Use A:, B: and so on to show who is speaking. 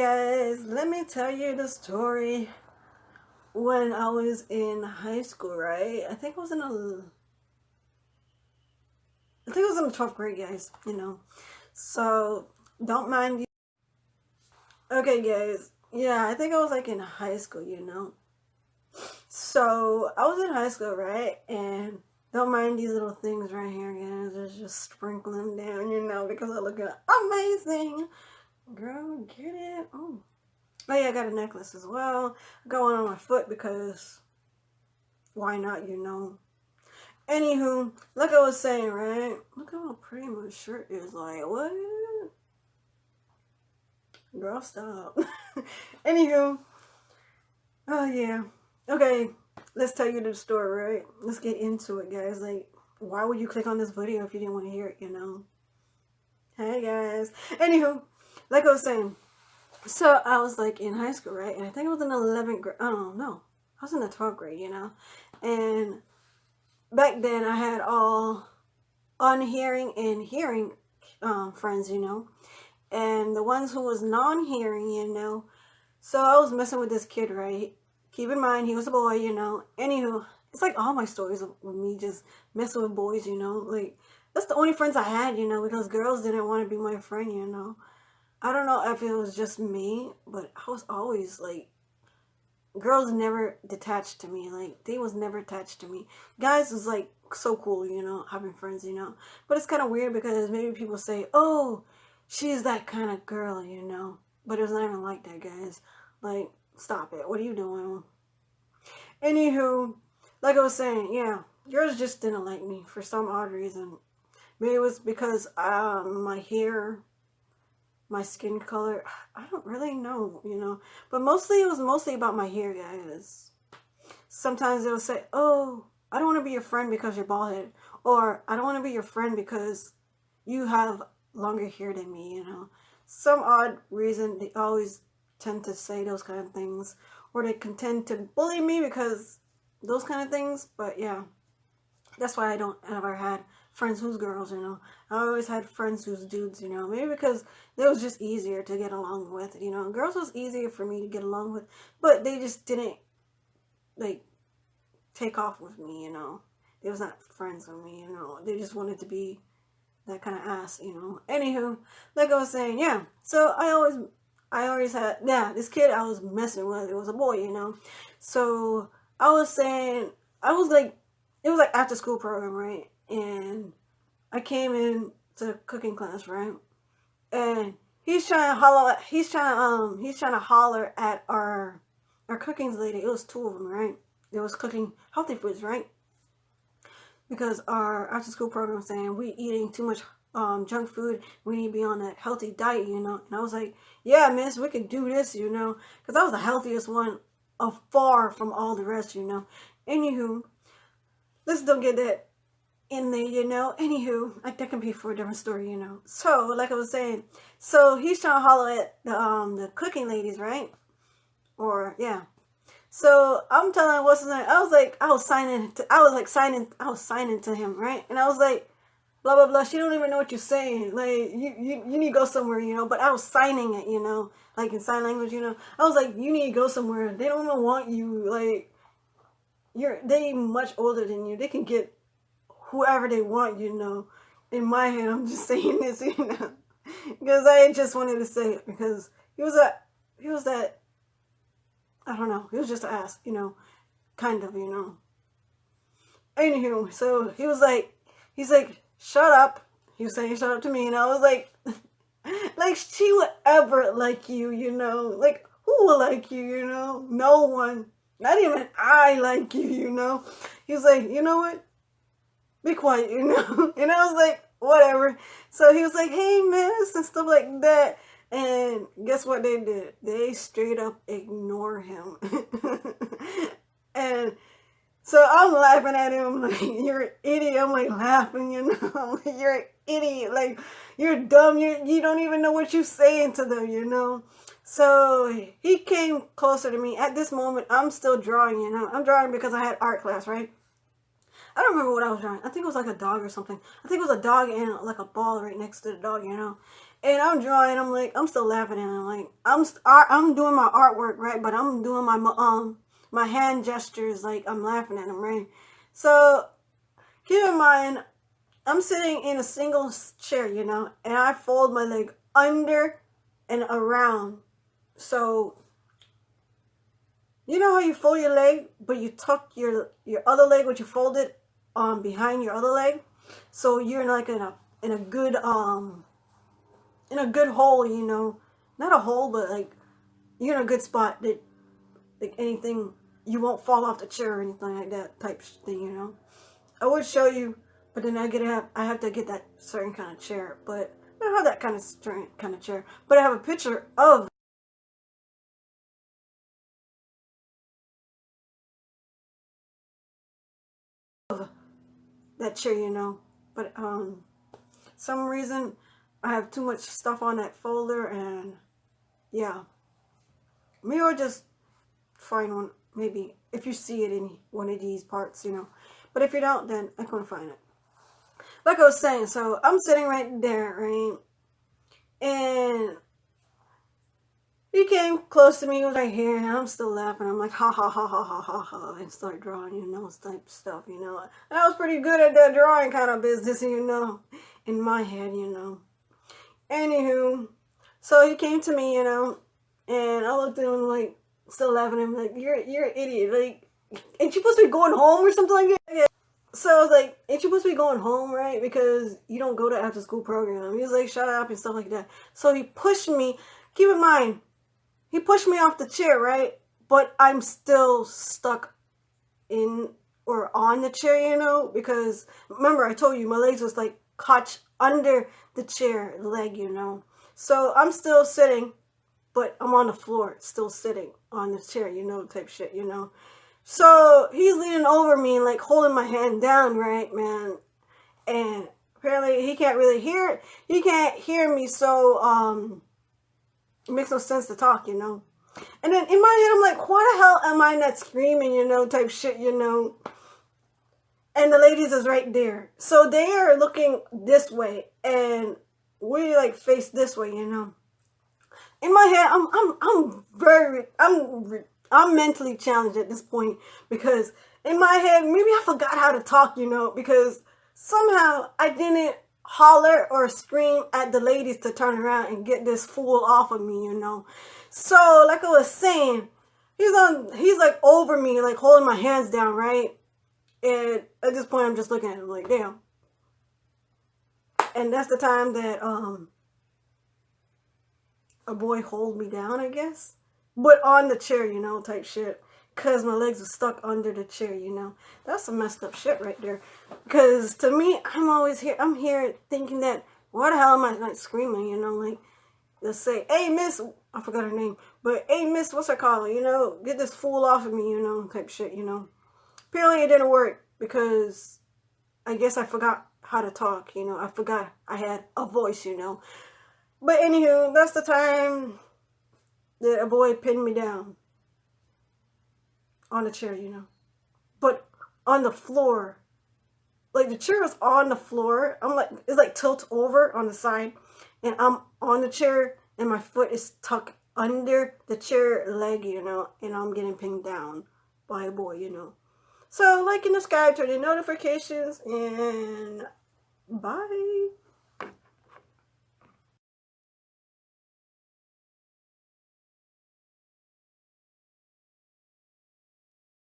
A: guys, let me tell you the story when I was in high school, right? I think it was in the 12th grade, guys. So don't mind you. Okay, guys. Yeah, I think I was like in high school. So I was in high school, right? And don't mind these little things right here, guys. It's just sprinkling down, because I look amazing. Girl, get it. Oh yeah, I got a necklace as well. I got one on my foot because why not? Anywho, like I was saying, right? Look how pretty my shirt is. Like, what? Girl, stop. Anywho, oh yeah. Okay, let's tell you the story, right? Let's get into it, guys. Like, why would you click on this video if you didn't want to hear it? Hey, guys. Anywho, like I was saying, so I was like in high school, right? And I think it was in 11th grade. I don't know. I was in the 12th grade. And back then I had all unhearing and hearing friends. And the ones who was non-hearing. So I was messing with this kid, right? Keep in mind, he was a boy. Anywho, it's like all my stories with me just messing with boys. Like, that's the only friends I had, because girls didn't want to be my friend. I don't know if it was just me, but I was always like, girls never detached to me. Like, they was never attached to me. Guys was like so cool, having friends. But it's kind of weird because maybe people say, oh, she's that kind of girl. But it was not even like that, guys. Like, stop it. What are you doing? Anywho, like I was saying, yeah, girls just didn't like me for some odd reason. Maybe it was because my hair, my skin color, I don't really know. But mostly, it was mostly about my hair, guys. Sometimes they would say, oh, I don't want to be your friend because you're bald headed. Or, I don't want to be your friend because you have longer hair than me. Some odd reason they always tend to say those kind of things. Or they can tend to bully me because those kind of things. But yeah, that's why I don't ever had friends who's girls. I always had friends who's dudes. Maybe because it was just easier to get along with. Girls was easier for me to get along with, but they just didn't like take off with me. They was not friends with me. They just wanted to be that kind of ass. Anywho, like I was saying, yeah. So I always had, yeah, this kid I was messing with. It was a boy. So I was saying, it was like after school program, right? And I came in to cooking class, right? And he's trying to holler at our cooking lady. It was two of them, right? They was cooking healthy foods, right? Because our after school program was saying we eating too much junk food. We need to be on a healthy diet. And I was like, yeah, miss, we can do this, because I was the healthiest one afar from all the rest. Anywho, let's don't get that in there, Anywho, like, that can be for a different story, So, like I was saying, so he's trying to holler at the cooking ladies, right? Or, yeah. So I'm telling what's his name. I was signing to him, right? And I was like, blah blah blah. She don't even know what you're saying. Like, you need to go somewhere, But I was signing it, like in sign language, I was like, you need to go somewhere. They don't even want you. Like, they much older than you. They can get whoever they want, In my head, I'm just saying this, because I just wanted to say it because he was that. I don't know. He was just an ass, kind of, Anywho, so he's like, shut up. He was saying shut up to me, and I was like, like, she would ever like you, Like, who will like you, No one. Not even I like you, He was like, you know what? Be quiet, And I was like, whatever. So he was like, hey, miss, and stuff like that. And guess what they did? They straight up ignore him. And so I'm laughing at him like, you're an idiot. I'm like laughing, Like, you're an idiot. Like, you're dumb. You don't even know what you're saying to them, So he came closer to me. At this moment, I'm still drawing, I'm drawing because I had art class, right? I don't remember what I was drawing. I think it was like a dog or something. I think it was a dog and like a ball right next to the dog, you know. And I'm drawing. I'm like, I'm still laughing, and I'm like, I'm doing my artwork, right? But I'm doing my hand gestures, like I'm laughing at them, right? So keep in mind, I'm sitting in a single chair, you know, and I fold my leg under and around. So you know how you fold your leg, but you tuck your other leg, which you folded behind your other leg, so you're like in a good hole, you know, not a hole, but like you're in a good spot that like anything, you won't fall off the chair or anything like that type thing, you know. I would show you, but then I have to get that certain kind of chair, but I don't have that kind of chair, but I have a picture of that chair, you know. But some reason I have too much stuff on that folder, and yeah, maybe I'll just find one, maybe if you see it in one of these parts, you know. But if you don't, then I couldn't find it. Like I was saying, so I'm sitting right there, right, and he came close to me, he was right here, and I'm still laughing. I'm like, ha ha ha ha ha ha ha, and start drawing, you know, type stuff, you know. And I was pretty good at that drawing kind of business, you know, in my head, you know. Anywho, so he came to me, you know, and I looked at him like, still laughing. I'm like, you're an idiot. Like, ain't you supposed to be going home or something like that? Yeah. So I was like, ain't you supposed to be going home, right? Because you don't go to after school program. He was like, shut up and stuff like that. So he pushed me. Keep in mind, he pushed me off the chair, right? But I'm still stuck in or on the chair, you know, because remember I told you my legs was like caught under the chair leg, you know. So I'm still sitting, but I'm on the floor, still sitting on the chair, you know, type shit, you know. So he's leaning over me and like holding my hand down, right, man. And apparently he can't really hear, he can't hear me, so it makes no sense to talk, you know. And then in my head I'm like, why the hell am I not screaming, you know, type shit, you know. And the ladies is right there. So they are looking this way and we like face this way, you know. In my head, I'm mentally challenged at this point, because in my head, maybe I forgot how to talk, you know, because somehow I didn't holler or scream at the ladies to turn around and get this fool off of me, you know. So like I was saying, he's like over me, like holding my hands down, right? And at this point, I'm just looking at him like, damn. And that's the time that a boy hold me down, I guess, but on the chair, you know, type shit, because my legs are stuck under the chair, you know. That's some messed up shit right there, because to me, I'm here thinking that, why the hell am I not screaming, you know, like, let's say, hey miss, I forgot her name, but hey miss, what's her calling, you know, get this fool off of me, you know, type shit, you know. Apparently it didn't work, because I guess I forgot how to talk, you know, I forgot I had a voice, you know. But anywho, that's the time that a boy pinned me down on the chair, you know. But on the floor. Like the chair was on the floor. I'm like, it's like tilt over on the side. And I'm on the chair and my foot is tucked under the chair leg, you know. And I'm getting pinned down by a boy, you know. So like and subscribe, turn on notifications, and bye.